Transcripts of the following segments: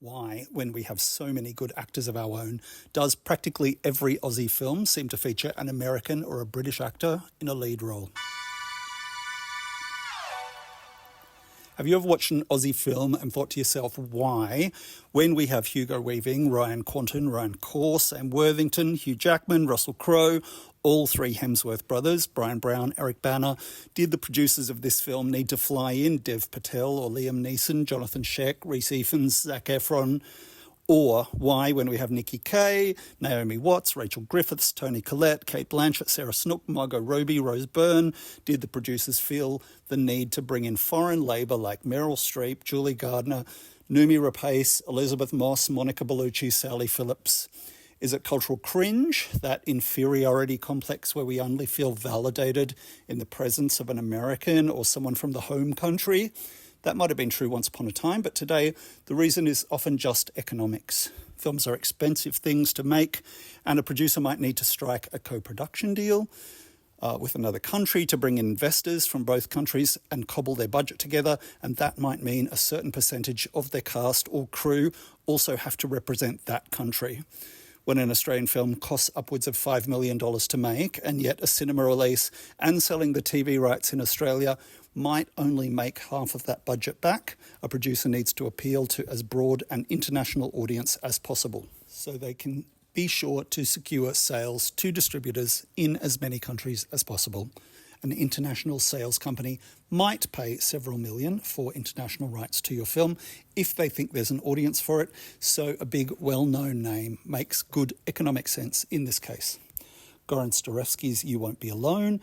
Why, when we have so many good actors of our own, does practically every Aussie film seem to feature an American or a British actor in a lead role? Have you ever watched an Aussie film and thought to yourself, why, when we have Hugo Weaving, Ryan Quanten, Ryan Corr, Sam Worthington, Hugh Jackman, Russell Crowe, all three Hemsworth brothers, Brian Brown, Eric Bana, did the producers of this film need to fly in Dev Patel or Liam Neeson, Jonathan Sheck, Rhys Ifans, Zac Efron? Or why, when we have Nikki Kay, Naomi Watts, Rachel Griffiths, Toni Collette, Kate Blanchett, Sarah Snook, Margot Robbie, Rose Byrne, did the producers feel the need to bring in foreign labour like Meryl Streep, Julie Gardner, Noomi Rapace, Elizabeth Moss, Monica Bellucci, Sally Phillips? Is it cultural cringe, that inferiority complex where we only feel validated in the presence of an American or someone from the home country? That might have been true once upon a time, but today the reason is often just economics. Films are expensive things to make, and a producer might need to strike a co-production deal with another country to bring in investors from both countries and cobble their budget together, and that might mean a certain percentage of their cast or crew also have to represent that country. When an Australian film costs upwards of $5 million to make, and yet a cinema release and selling the TV rights in Australia might only make half of that budget back, a producer needs to appeal to as broad an international audience as possible, so they can be sure to secure sales to distributors in as many countries as possible. An international sales company might pay several million for international rights to your film if they think there's an audience for it, so a big, well-known name makes good economic sense in this case. Goran Starevsky's You Won't Be Alone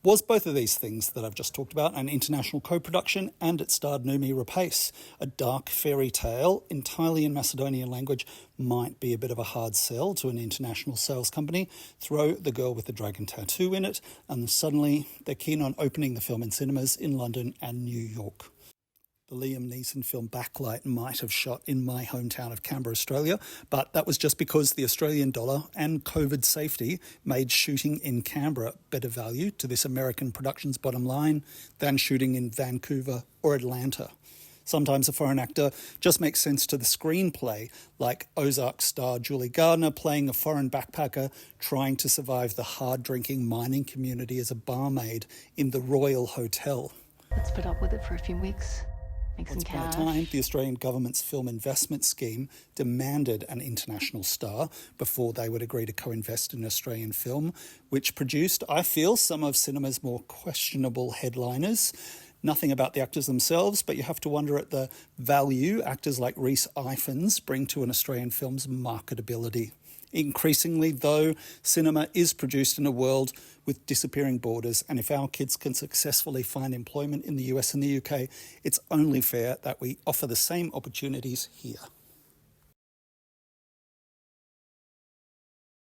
was both of these things that I've just talked about, an international co-production, and it starred Noomi Rapace. A dark fairy tale, entirely in Macedonian language, might be a bit of a hard sell to an international sales company. Throw the girl with the dragon tattoo in it, and suddenly they're keen on opening the film in cinemas in London and New York. The Liam Neeson film Backlight might have shot in my hometown of Canberra, Australia, but that was just because the Australian dollar and COVID safety made shooting in Canberra better value to this American production's bottom line than shooting in Vancouver or Atlanta. Sometimes a foreign actor just makes sense to the screenplay, like Ozark star Julie Gardner playing a foreign backpacker trying to survive the hard-drinking mining community as a barmaid in the Royal Hotel. Let's put up with it for a few weeks. Once upon a time, the Australian government's film investment scheme demanded an international star before they would agree to co-invest in an Australian film, which produced, I feel, some of cinema's more questionable headliners. Nothing about the actors themselves, but you have to wonder at the value actors like Rhys Ifans bring to an Australian film's marketability. Increasingly, though, cinema is produced in a world with disappearing borders, and if our kids can successfully find employment in the US and the UK, it's only fair that we offer the same opportunities here.